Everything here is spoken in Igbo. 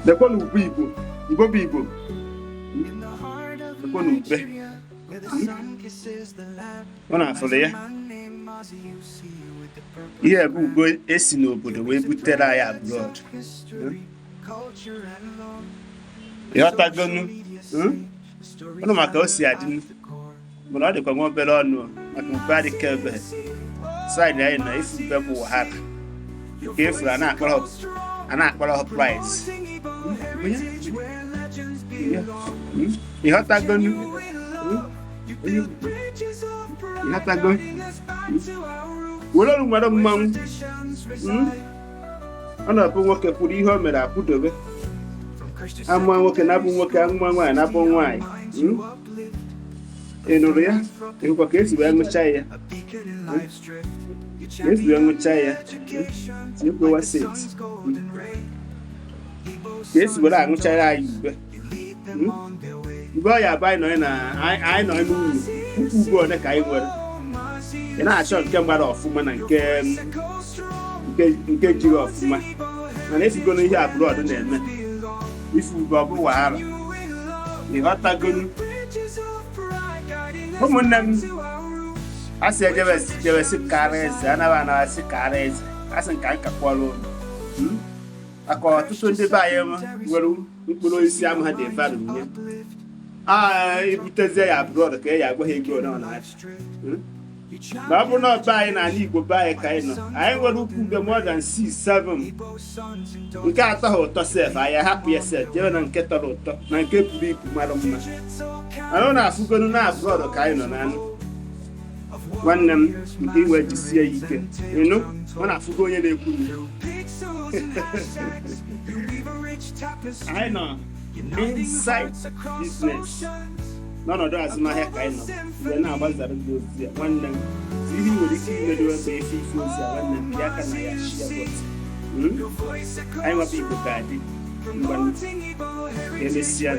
The one who Igbo, Igbo. The one who Ube. One after there. Here, who go esi n'obodo wee butere anyị abroad. Ịghọtagonu? Ọnụ maka o si adị mana ọ dịkwa nwa obere ọnụ maka mgbe adịka ebe side anyị na ifu ube bụ wahara nke efuru a na-akpọrọ ha price. Ịghọtagonu? Were ọrụ nwere mmanwụ ọ na-abụ nwoke kwuru ihe o mere akwụdobe amụma nwoke na-abụ nwoke amụma nwaanyị na-abụ nwaanyị. Ị nụrụ ya? Ịhụkwa ka esi wee ṅụcha ya tinyekwewa set ka esi were aṅụcha ya anyị ube ọya bụ anyị nọ n'ụlọ ukwu ube ole ka anyị nwere. Ị na-achọ nke gbara ọfụma na nke jiri ọfụma mana esigolo ihe abroad na-eme ifu ube ọ bụ wahara. Ịghọtagonu? Ụmụnne m asị ejebesi kara eze anaghị kara eze asị nka nkakpọrọ ụlọ maka ọtụtụ ndị be anyị nwere mkpụrụ osisi amụ ha dị valụ nye ibutezie ya abroad ka ya agwa ha ego na ọ na-achị. Ma ọ bụrụ na ọba anyị n'ala Igbo be anyị ka anyị nọ anyị nwere ukwu ube more than 6-7 nke atọ ha ụtọ sef anyị hapụ ya sef jebe na nke tọrọ ụtọ na nke buru ibu mara mma. Anyị na-afụgonu na abroad ka anyị nọ n'anụ nwanne m nke iwe jisie ya ike ịnụ ọ na-afụgo onye na-ekwu anyị nọ inside business n'ọnọdụ azụmahịa ka anyị nọ mgbe na-agbazara gị ozi ya nwanne m ihe nwere ike imedowe mgbe ife ozi ya nwanne m dị aka na ya shia bọt anyị nwabụ Igbo ga-adị mgbe emesịa